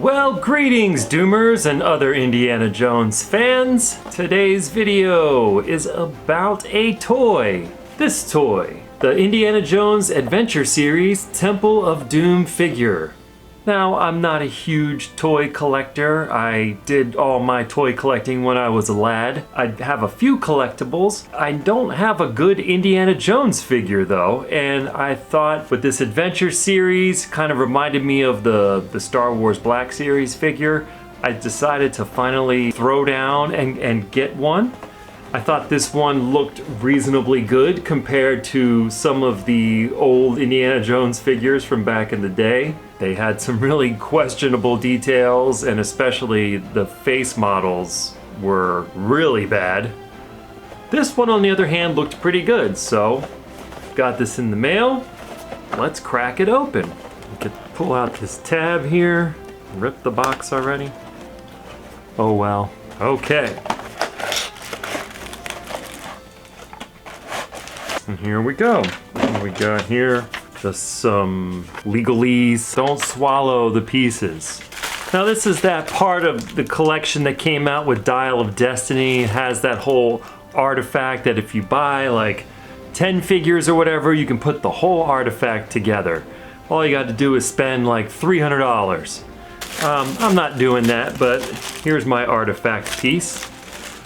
Well, greetings Doomers and other Indiana Jones fans. Today's video is about a toy. This toy, the Indiana Jones Adventure Series Temple of Doom figure. Now, I'm not a huge toy collector. I did all my toy collecting when I was a lad. I have a few collectibles. I don't have a good Indiana Jones figure though, and I thought with this Adventure Series, kind of reminded me of the Star Wars Black Series figure, I decided to finally throw down and get one. I thought this one looked reasonably good compared to some of the old Indiana Jones figures from back in the day. They had some really questionable details, and especially the face models were really bad. This one, on the other hand, looked pretty good, so got this in the mail. Let's crack it open. We could pull out this tab here. Rip the box already. Oh well. Okay. And here we go. What we got here? Just some legalese. Don't swallow the pieces. Now this is that part of the collection that came out with Dial of Destiny. It has that whole artifact that if you buy like 10 figures or whatever, you can put the whole artifact together. All you got to do is spend like $300. I'm not doing that, but here's my artifact piece.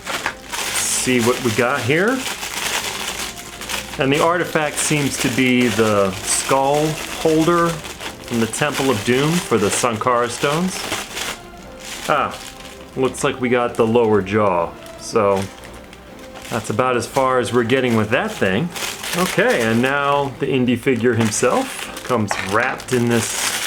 Let's see what we got here. And the artifact seems to be the skull holder from the Temple of Doom for the Sankara stones. Looks like we got the lower jaw. So that's about as far as we're getting with that thing. Okay, and now the Indy figure himself comes wrapped in this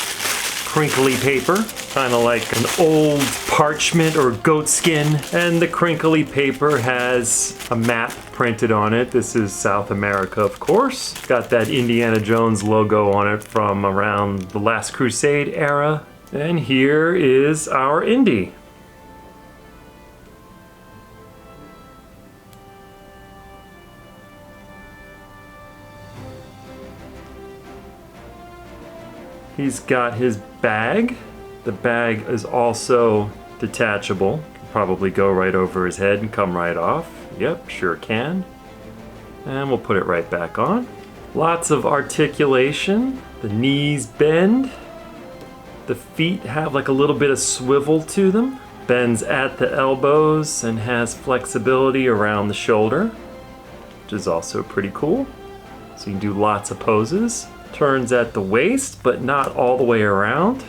crinkly paper, kind of like an old parchment or goat skin. And the crinkly paper has a map printed on it. This is South America, of course. Got that Indiana Jones logo on it from around the Last Crusade era. And here is our Indy. He's got his bag. The bag is also detachable. Can probably go right over his head and come right off. Yep, sure can. And we'll put it right back on. Lots of articulation. The knees bend. The feet have like a little bit of swivel to them. Bends at the elbows and has flexibility around the shoulder, which is also pretty cool. So you can do lots of poses. Turns at the waist, but not all the way around.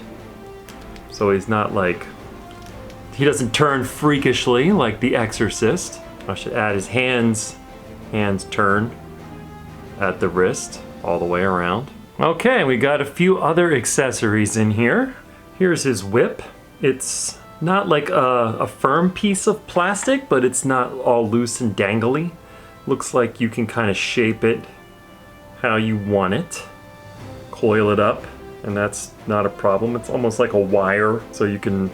So he's not like, he doesn't turn freakishly like the Exorcist. I should add his hands turn at the wrist all the way around. Okay, we got a few other accessories in here. Here's his whip. It's not like a firm piece of plastic, but it's not all loose and dangly. Looks like you can kind of shape it how you want it. Coil it up, and that's not a problem. It's almost like a wire, so you can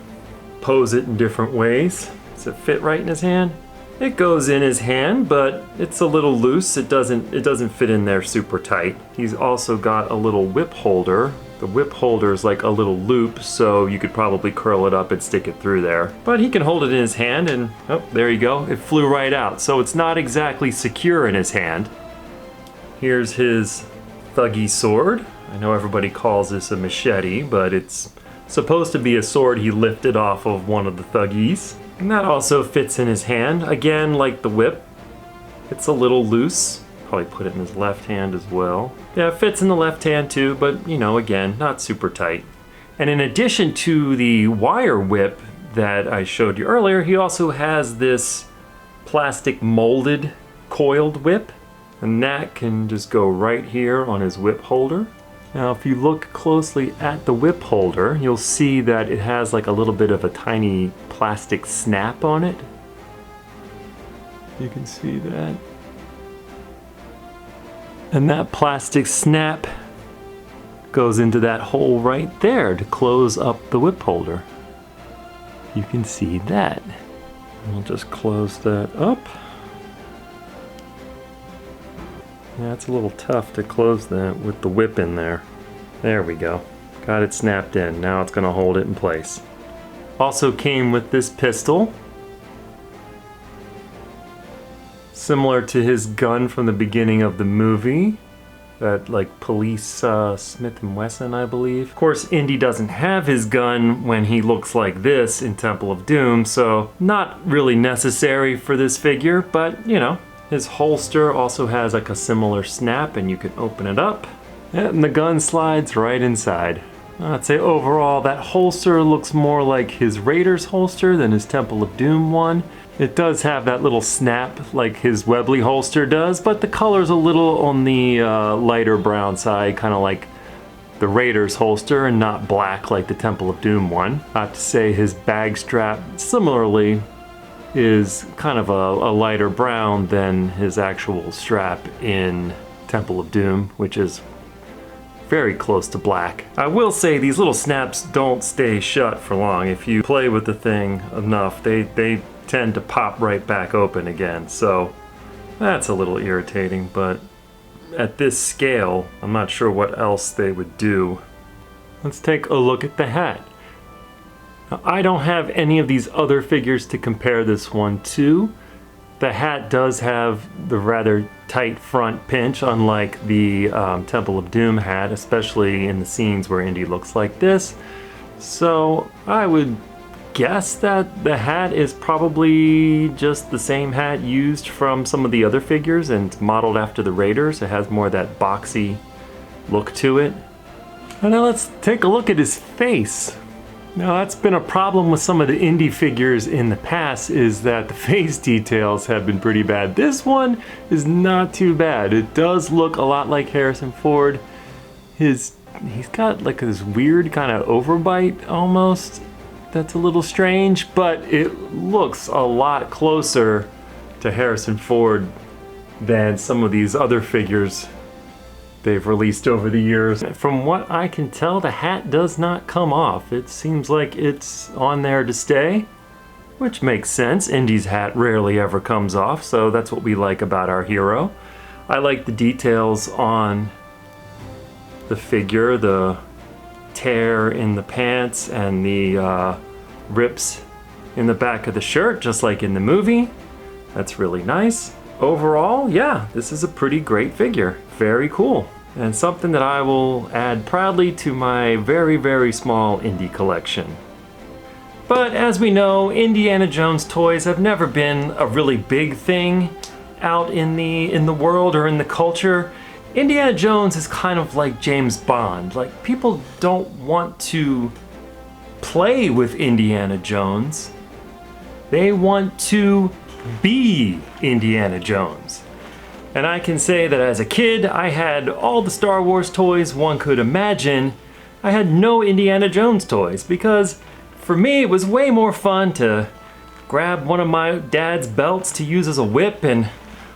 pose it in different ways. Does it fit right in his hand? It goes in his hand, but it's a little loose. It doesn't fit in there super tight. He's also got a little whip holder. The whip holder is like a little loop, so you could probably curl it up and stick it through there. But he can hold it in his hand, and oh, there you go. It flew right out. So it's not exactly secure in his hand. Here's his thuggy sword. I know everybody calls this a machete, but it's supposed to be a sword he lifted off of one of the thuggies. And that also fits in his hand. Again, like the whip, it's a little loose. Probably put it in his left hand as well. Yeah, it fits in the left hand too, but you know, again, not super tight. And in addition to the wire whip that I showed you earlier, he also has this plastic molded coiled whip. And that can just go right here on his whip holder. Now if you look closely at the whip holder, you'll see that it has like a little bit of a tiny plastic snap on it. You can see that. And that plastic snap goes into that hole right there to close up the whip holder. You can see that. I'll just close that up. Yeah, it's a little tough to close that with the whip in there. There we go. Got it snapped in. Now it's going to hold it in place. Also came with this pistol, similar to his gun from the beginning of the movie. That like police Smith & Wesson, I believe. Of course, Indy doesn't have his gun when he looks like this in Temple of Doom, so not really necessary for this figure, but you know, his holster also has like a similar snap and you can open it up and the gun slides right inside. I'd say overall that holster looks more like his Raiders holster than his Temple of Doom one. It does have that little snap like his Webley holster does, but the color's a little on the lighter brown side, kind of like the Raiders holster and not black like the Temple of Doom one. I have to say his bag strap similarly is kind of a lighter brown than his actual strap in Temple of Doom, which is very close to black. I will say these little snaps don't stay shut for long. If you play with the thing enough, they tend to pop right back open again, so that's a little irritating, but at this scale, I'm not sure what else they would do. Let's take a look at the hat. Now, I don't have any of these other figures to compare this one to. The hat does have the rather tight front pinch, unlike the Temple of Doom hat, especially in the scenes where Indy looks like this. So I would guess that the hat is probably just the same hat used from some of the other figures and modeled after the Raiders. It has more of that boxy look to it. And now let's take a look at his face. Now that's been a problem with some of the Indy figures in the past, is that the face details have been pretty bad. This one is not too bad. It does look a lot like Harrison Ford. He's got like this weird kind of overbite almost. That's a little strange, but it looks a lot closer to Harrison Ford than some of these other figures they've released over the years. From what I can tell, the hat does not come off. It seems like it's on there to stay, which makes sense. Indy's hat rarely ever comes off, so that's what we like about our hero. I like the details on the figure, the tear in the pants and the rips in the back of the shirt, just like in the movie. That's really nice. Overall, yeah, this is a pretty great figure. Very cool. And something that I will add proudly to my very, very small Indy collection. But as we know, Indiana Jones toys have never been a really big thing out in the world or in the culture. Indiana Jones is kind of like James Bond. Like, people don't want to play with Indiana Jones. They want to be Indiana Jones. And I can say that as a kid, I had all the Star Wars toys one could imagine. I had no Indiana Jones toys because for me it was way more fun to grab one of my dad's belts to use as a whip and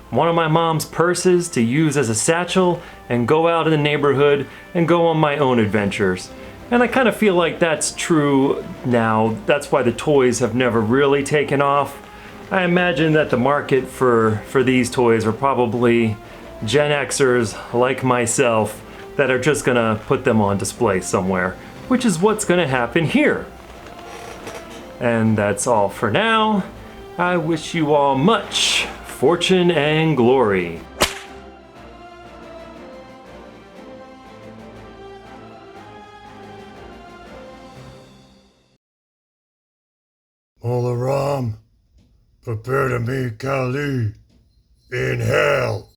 one of my mom's purses to use as a satchel and go out in the neighborhood and go on my own adventures. And I kind of feel like that's true now. That's why the toys have never really taken off. I imagine that the market for these toys are probably Gen Xers like myself that are just gonna put them on display somewhere, which is what's gonna happen here. And that's all for now. I wish you all much fortune and glory. Olaram, prepare to meet Kali in hell.